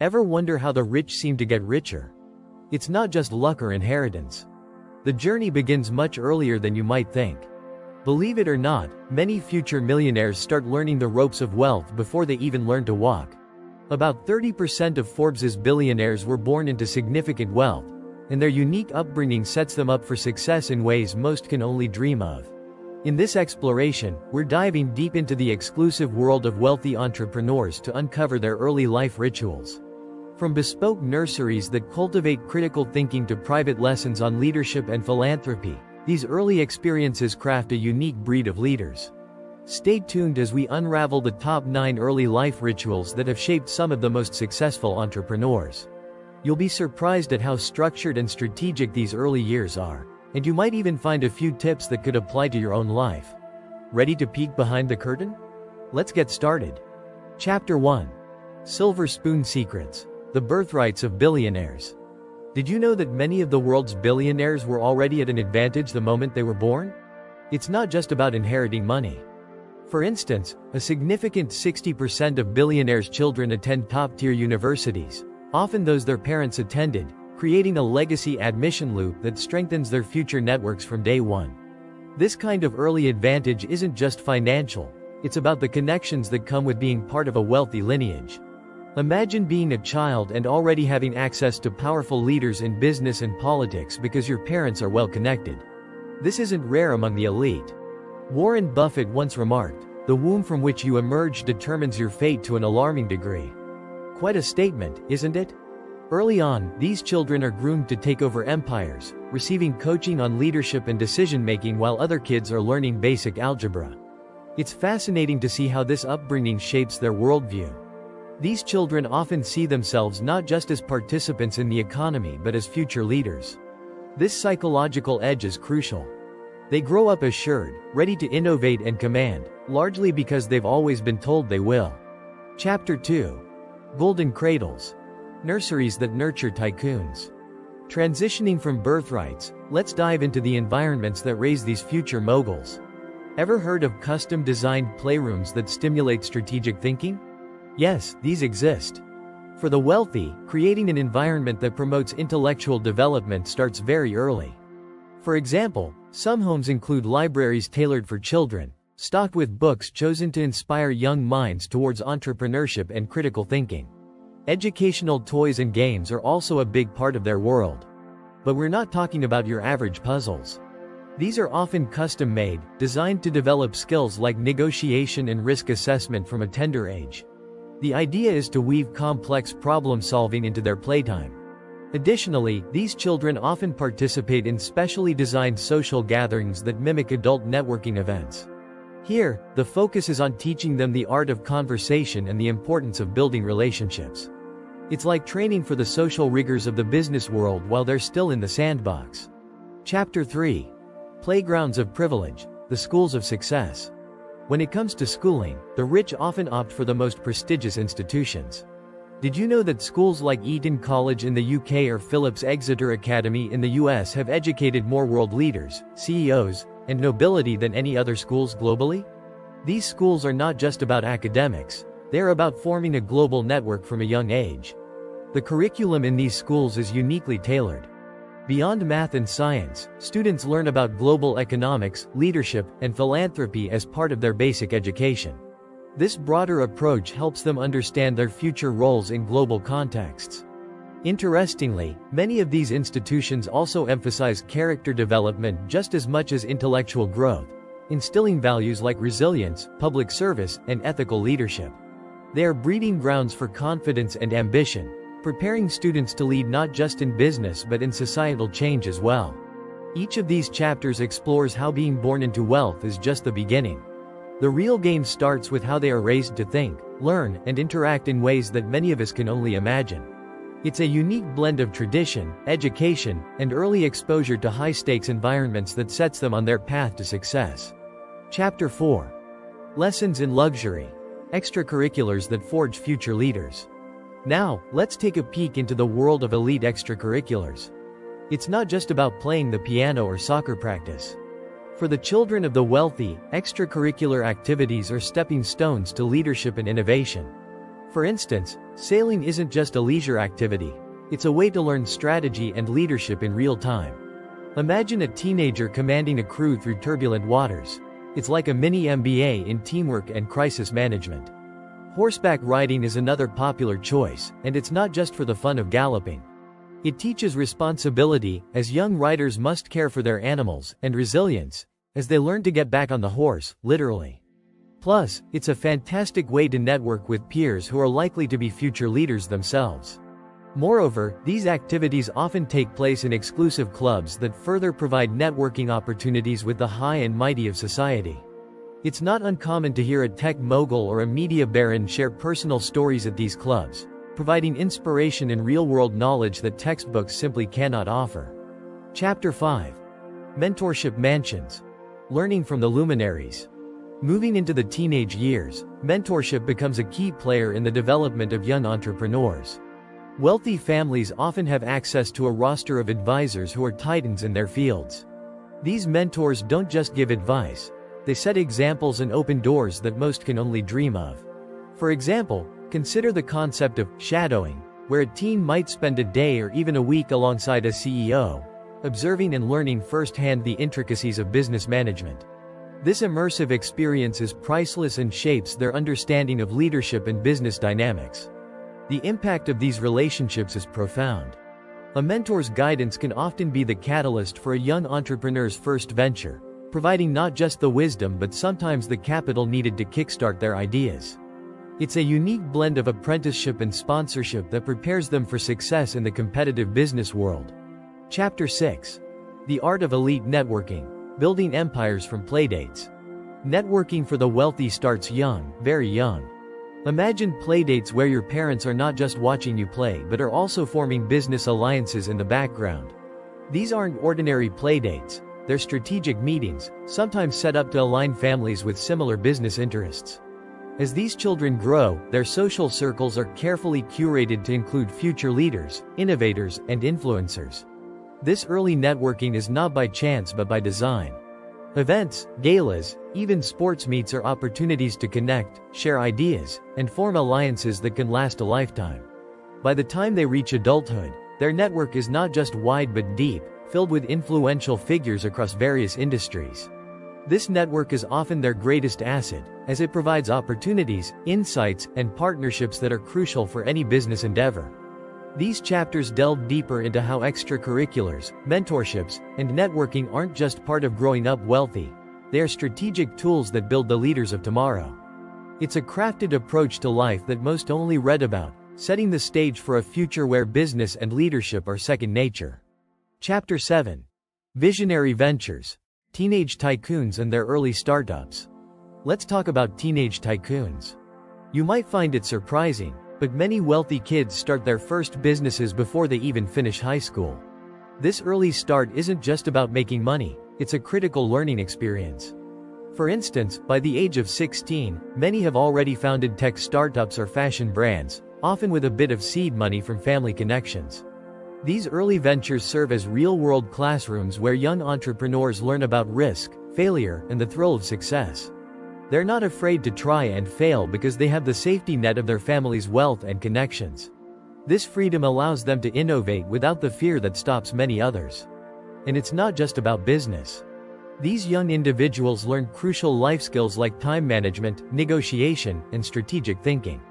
Ever wonder how the rich seem to get richer? It's not just luck or inheritance. The journey begins much earlier than you might think. Believe it or not, many future millionaires start learning the ropes of wealth before they even learn to walk. About 30% of Forbes' billionaires were born into significant wealth, and their unique upbringing sets them up for success in ways most can only dream of. In this exploration, we're diving deep into the exclusive world of wealthy entrepreneurs to uncover their early life rituals. From bespoke nurseries that cultivate critical thinking to private lessons on leadership and philanthropy, these early experiences craft a unique breed of leaders. Stay tuned as we unravel the top 9 early life rituals that have shaped some of the most successful entrepreneurs. You'll be surprised at how structured and strategic these early years are, and you might even find a few tips that could apply to your own life. Ready to peek behind the curtain? Let's get started. Chapter 1. Silver Spoon Secrets: The Birthrights of Billionaires. Did you know that many of the world's billionaires were already at an advantage the moment they were born? It's not just about inheriting money. For instance, a significant 60% of billionaires' children attend top-tier universities, often those their parents attended, creating a legacy admission loop that strengthens their future networks from day one. This kind of early advantage isn't just financial, it's about the connections that come with being part of a wealthy lineage. Imagine being a child and already having access to powerful leaders in business and politics because your parents are well connected. This isn't rare among the elite. Warren Buffett once remarked, "The womb from which you emerge determines your fate to an alarming degree." Quite a statement, isn't it? Early on, these children are groomed to take over empires, receiving coaching on leadership and decision-making while other kids are learning basic algebra. It's fascinating to see how this upbringing shapes their worldview. These children often see themselves not just as participants in the economy but as future leaders. This psychological edge is crucial. They grow up assured, ready to innovate and command, largely because they've always been told they will. Chapter 2. Golden Cradles: Nurseries that Nurture Tycoons. Transitioning from birthrights, let's dive into the environments that raise these future moguls. Ever heard of custom-designed playrooms that stimulate strategic thinking? Yes, these exist. For the wealthy, creating an environment that promotes intellectual development starts very early. For example, some homes include libraries tailored for children, stocked with books chosen to inspire young minds towards entrepreneurship and critical thinking. Educational toys and games are also a big part of their world. But we're not talking about your average puzzles. These are often custom-made, designed to develop skills like negotiation and risk assessment from a tender age. The idea is to weave complex problem-solving into their playtime. Additionally, these children often participate in specially designed social gatherings that mimic adult networking events. Here, the focus is on teaching them the art of conversation and the importance of building relationships. It's like training for the social rigors of the business world while they're still in the sandbox. Chapter 3. Playgrounds of Privilege: The Schools of Success. When it comes to schooling, the rich often opt for the most prestigious institutions. Did you know that schools like Eton College in the UK or Phillips Exeter Academy in the US have educated more world leaders, CEOs, and nobility than any other schools globally? These schools are not just about academics, they're about forming a global network from a young age. The curriculum in these schools is uniquely tailored. Beyond math and science, students learn about global economics, leadership, and philanthropy as part of their basic education. This broader approach helps them understand their future roles in global contexts. Interestingly, many of these institutions also emphasize character development just as much as intellectual growth, instilling values like resilience, public service, and ethical leadership. They are breeding grounds for confidence and ambition, preparing students to lead not just in business but in societal change as well. Each of these chapters explores how being born into wealth is just the beginning. The real game starts with how they are raised to think, learn, and interact in ways that many of us can only imagine. It's a unique blend of tradition, education, and early exposure to high-stakes environments that sets them on their path to success. Chapter 4. Lessons in Luxury: Extracurriculars that Forge Future Leaders. Now, let's take a peek into the world of elite extracurriculars. It's not just about playing the piano or soccer practice. For the children of the wealthy, extracurricular activities are stepping stones to leadership and innovation. For instance, sailing isn't just a leisure activity. It's a way to learn strategy and leadership in real time. Imagine a teenager commanding a crew through turbulent waters. It's like a mini MBA in teamwork and crisis management. Horseback riding is another popular choice, and it's not just for the fun of galloping. It teaches responsibility, as young riders must care for their animals, and resilience, as they learn to get back on the horse, literally. Plus, it's a fantastic way to network with peers who are likely to be future leaders themselves. Moreover, these activities often take place in exclusive clubs that further provide networking opportunities with the high and mighty of society. It's not uncommon to hear a tech mogul or a media baron share personal stories at these clubs, providing inspiration and real-world knowledge that textbooks simply cannot offer. Chapter 5. Mentorship Mansions. Learning from the luminaries. Moving into the teenage years, mentorship becomes a key player in the development of young entrepreneurs. Wealthy families often have access to a roster of advisors who are titans in their fields. These mentors don't just give advice, they set examples and open doors that most can only dream of. For example, consider the concept of shadowing, where a teen might spend a day or even a week alongside a CEO, observing and learning firsthand the intricacies of business management. This immersive experience is priceless and shapes their understanding of leadership and business dynamics. The impact of these relationships is profound. A mentor's guidance can often be the catalyst for a young entrepreneur's first venture, providing not just the wisdom but sometimes the capital needed to kickstart their ideas. It's a unique blend of apprenticeship and sponsorship that prepares them for success in the competitive business world. Chapter 6. The Art of Elite Networking. Building Empires from Playdates. Networking for the wealthy starts young, very young. Imagine playdates where your parents are not just watching you play but are also forming business alliances in the background. These aren't ordinary playdates, they're strategic meetings, sometimes set up to align families with similar business interests. As these children grow, their social circles are carefully curated to include future leaders, innovators, and influencers. This early networking is not by chance but by design. Events, galas, even sports meets are opportunities to connect, share ideas, and form alliances that can last a lifetime. By the time they reach adulthood, their network is not just wide but deep, filled with influential figures across various industries. This network is often their greatest asset, as it provides opportunities, insights, and partnerships that are crucial for any business endeavor. These chapters delve deeper into how extracurriculars, mentorships, and networking aren't just part of growing up wealthy, they are strategic tools that build the leaders of tomorrow. It's a crafted approach to life that most only read about, setting the stage for a future where business and leadership are second nature. Chapter 7. Visionary Ventures. Teenage Tycoons and Their Early Startups. Let's talk about teenage tycoons. You might find it surprising, but many wealthy kids start their first businesses before they even finish high school. This early start isn't just about making money, it's a critical learning experience. For instance, by the age of 16, many have already founded tech startups or fashion brands, often with a bit of seed money from family connections. These early ventures serve as real-world classrooms where young entrepreneurs learn about risk, failure, and the thrill of success. They're not afraid to try and fail because they have the safety net of their family's wealth and connections. This freedom allows them to innovate without the fear that stops many others. And it's not just about business. These young individuals learn crucial life skills like time management, negotiation, and strategic thinking.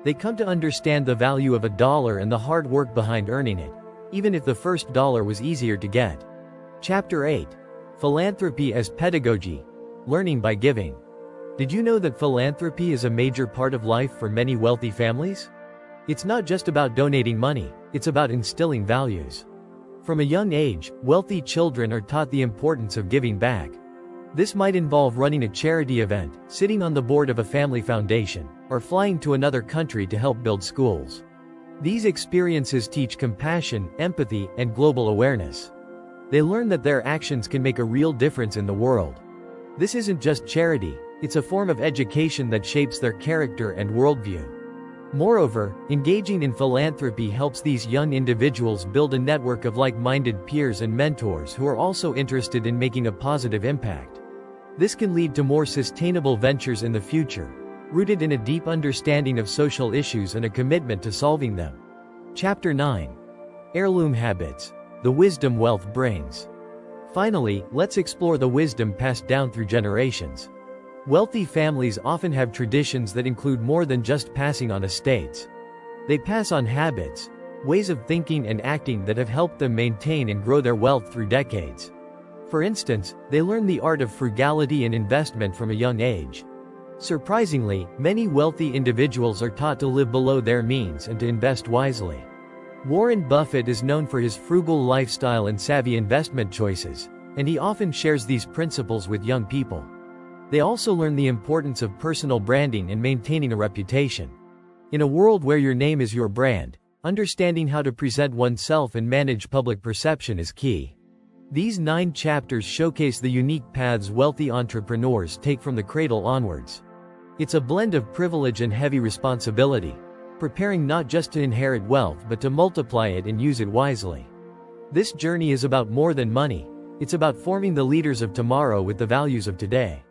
They come to understand the value of a dollar and the hard work behind earning it, even if the first dollar was easier to get. Chapter 8. Philanthropy as Pedagogy. Learning by Giving. Did you know that philanthropy is a major part of life for many wealthy families? It's not just about donating money, it's about instilling values. From a young age, wealthy children are taught the importance of giving back. This might involve running a charity event, sitting on the board of a family foundation, or flying to another country to help build schools. These experiences teach compassion, empathy, and global awareness. They learn that their actions can make a real difference in the world. This isn't just charity, it's a form of education that shapes their character and worldview. Moreover, engaging in philanthropy helps these young individuals build a network of like-minded peers and mentors who are also interested in making a positive impact. This can lead to more sustainable ventures in the future, rooted in a deep understanding of social issues and a commitment to solving them. Chapter 9. Heirloom Habits: The Wisdom Wealth Brings. Finally, let's explore the wisdom passed down through generations. Wealthy families often have traditions that include more than just passing on estates. They pass on habits, ways of thinking and acting that have helped them maintain and grow their wealth through decades. For instance, they learn the art of frugality and investment from a young age. Surprisingly, many wealthy individuals are taught to live below their means and to invest wisely. Warren Buffett is known for his frugal lifestyle and savvy investment choices, and he often shares these principles with young people. They also learn the importance of personal branding and maintaining a reputation. In a world where your name is your brand, understanding how to present oneself and manage public perception is key. These 9 chapters showcase the unique paths wealthy entrepreneurs take from the cradle onwards. It's a blend of privilege and heavy responsibility, preparing not just to inherit wealth but to multiply it and use it wisely. This journey is about more than money. It's about forming the leaders of tomorrow with the values of today.